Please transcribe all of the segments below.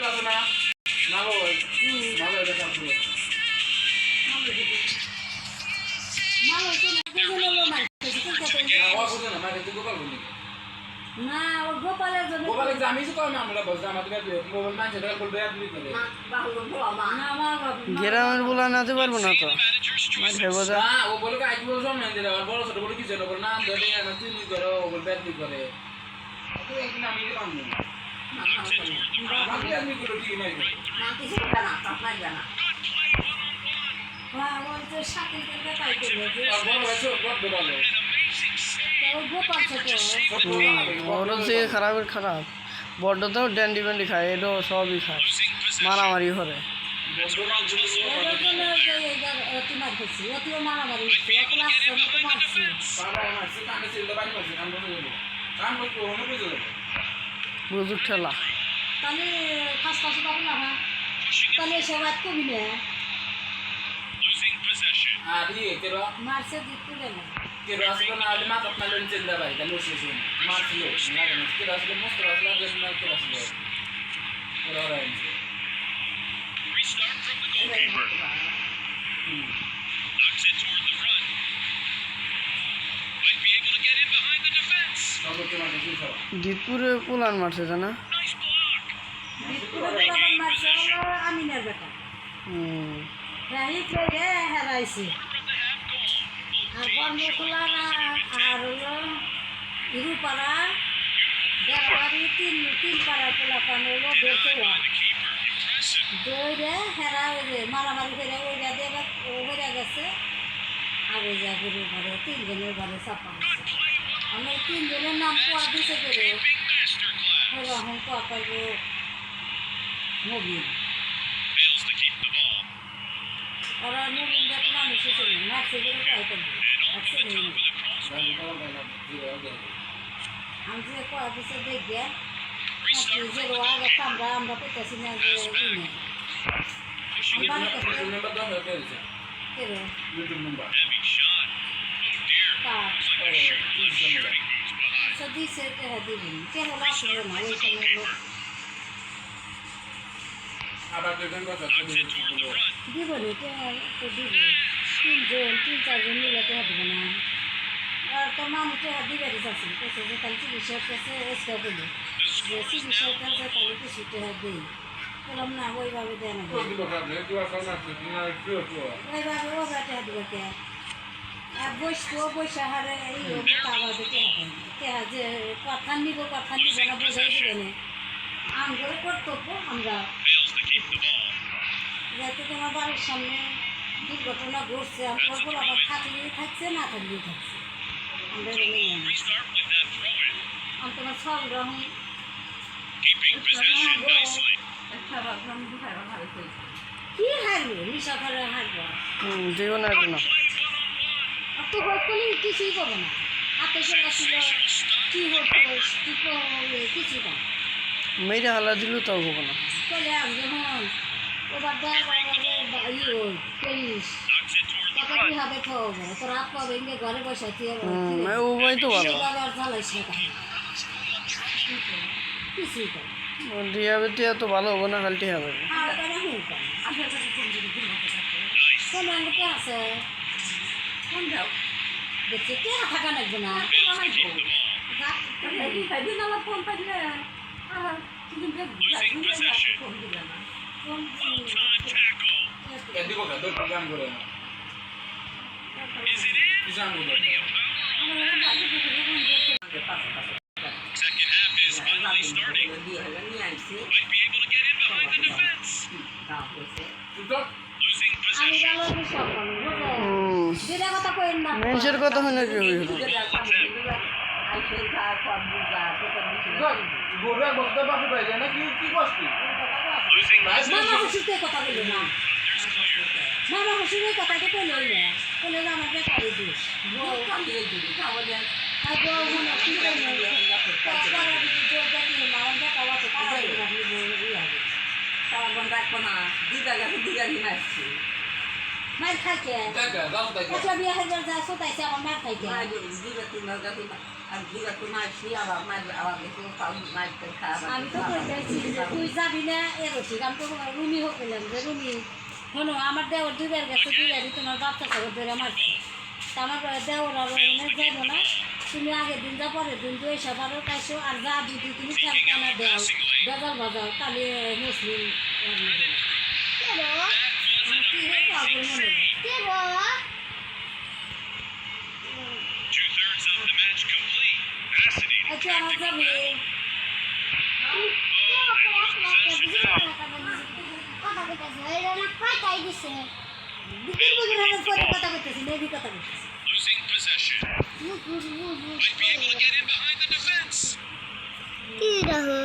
আছে না না বাবা ভালো এটা কাজ করে মাল হচ্ছে না দুজনে মাল ও বুঝে না মানে তুই গোপাল বলি না ও গোপালের জন্য গোপালের জামি তো আমি আমরা বলছি আমাদের মোবাইল না যেটা বলবে আপনি করে গ্রামের বলা নাতে পারবো না তো বোঝা না ও বলে আজ বলছো না দিলে আর বড় ছোট বলে কি যেন করে না ধরে না তুই নি করো ও বলবে আপনি করে তো একদিন আমি দিলাম না আমি আপনি করে কি নাই না কিছু না আপনার জানা হ্যাঁ ওই যে সাকিল থেকে পাইতে গেছে আর বড় হয়েছে বড় ভালো ও গোপাল ছোট বড় থেকে খারাপের খারাপ বড্ড তো ড্যান্ডি ব্যান্ডি খায় এটাও সবই খায় মারামারি করে তোমার করছি অতিও মারামারি হচ্ছে অত লাগছে না তো মারছি বুঝুক ঠেলা তাহলে ফাঁস ফাঁসে পাবো না হ্যাঁ তাহলে সে বাদ কবি না মারছে দিতে গেল দিতপুরে পুলান মারছে জানা মারছে হলো আমিনের বেটা হেরাইছে আর বর্মখোলা আর হলো ইরুপাড়া দেড়বাড়ি তিন পাড়ার পোলাপান হলো বেরচোয়া দৌড়ে হেরা ওই যে মারামারি করে ওইটা দিয়ে ওইটা গেছে আর ওই যা গরু ঘরে তিনজনের ঘরে চাপা আছে আমি তিনজনের নাম কোয়া দিতে করে ওরকম কোয়া পাইব মোবিল ওরা মোবিল দেখে মানুষ ছিল মারছে করে কোয়া করবে আমি যে কোয়া দিতে দেখবে যে রোয়া গেছে আমরা পেতেছি না যে দিছে দিবি কে হলো আসলে না ওই সময় লোক দিব নি তো দিব তিন চারজন মিলে তো দিব না আর তোর মামু তো দিবে দিচ্ছে কেছে যে তাহলে চিকিৎসার কাছে এসে বলি যে চিকিৎসার কাছে তাহলে কিছু টাকা দিই বললাম না ওইভাবে দেয় না ওইভাবে ও বেটা দিবে কে আর বৈশা হারে এই টাকা দিতে হবে যে কথা নিব না বোঝাই দিবে না আমগুলো কর্তব্য আমরা যেহেতু তোমার বাড়ির সামনে দুর্ঘটনা ঘটছে আমার বলে আবার থাকলেই থাকছে না থাকলেই থাকছে আমরা আমি তোমার সব রকম কি হারবো নিশা করে হারবো জীবনে না তো হলে কিছুই করবো না হাতে চলে আসছিল কি হতো কি করবে কিছু না মেয়েরা হালা দিল তাও হবো না চলে আম যখন ওবার পুলিশ কত কি হবে খাওয়াবো তো রাত পাবে ইংরে ঘরে বসে ওই তো ভালো জ্বালাইস না কিছুই করে টিয়াবে টিয়া তো ভালো হবো না খালি টিয়া হবে কোন আছে দেখছি কে থাকা লাগবে না ফোন পাইলে মানুষের কথা হয় না কি মামা হুসুরকে কথা বলি না মামা হুসুরের কথাকে পেলে আমার বেকারি দিস মার খাইছে বিয়ে হাজার যা সোতাইছে আমার মার খাইছে আমি তো কইতেছি যে তুই যাবি না এর ঠিক আমি তো রুমি হোক বললাম যে রুমি শোনো আমার দেওয়ার দুবার গেছে দুবারই তোমার বাচ্চা খবর ধরে মারছে তা আমার দেওয়ার আর যাইব না তুমি আগের দিন যা পরের দিন দুই সবারও কাইছো আর যা যদি তুমি খেলকানা দেও বেজাল বাজাও তাহলে মুসলিম কি হইব আগুন মনে আচ্ছা আমার যাবি বিকেল বগুড়া পরে কথা বলতেছি নেবি কথা বলতেছি কি রাহো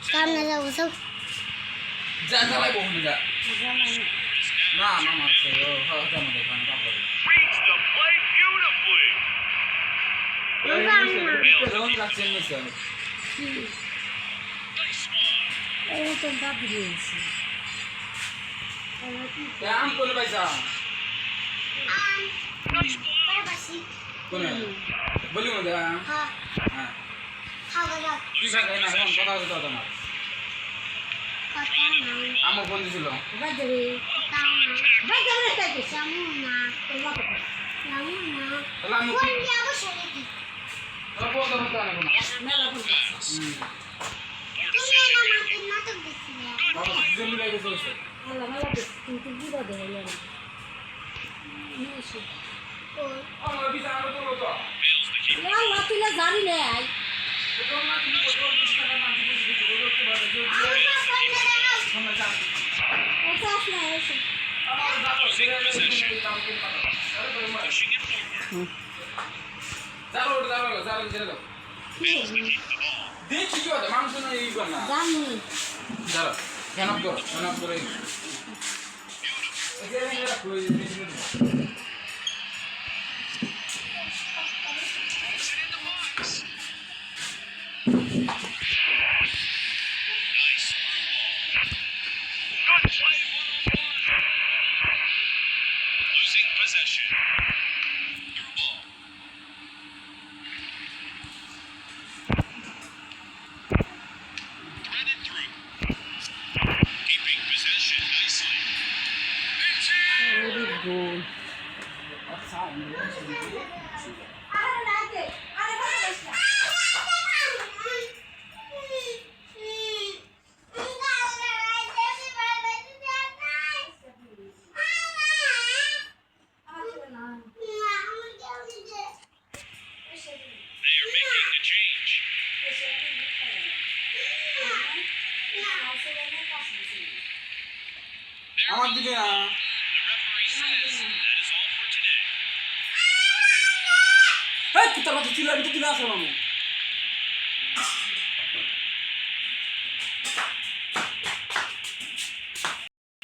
সামনে যাবো সব যা চালাই বহু যা না মামা আছে ও হাতে মধ্যে পানি পাবো যখন রাখছেন না স্যার এই তো দাবি দিয়েছি আম কোন পয়সা কোন বলি মধ্যে হ্যাঁ কি ভাগ না এখন কথা হতো তোমার আমও ফোন দিছিল বাজবে বাজবে তাই কি তোমার তাহলে আমি ফোন তো হতো না কোনো মেলা বলছি বাবা জমি লাগে চলছে আল্লাহ মেলা কিন্তু বিপদে হলো না আমার বিছা আমরা তো তো আল্লাহ তুলে জানি নাই ওটা আসলে এসে দেখি কি হতো মাংস না এই কর না জানি দাঁড়া কেন করে গোল আরে নাকে আরে বাস আমার দিকে না এই কি তোরা চিল্লাবি তো তুলে আসো মামু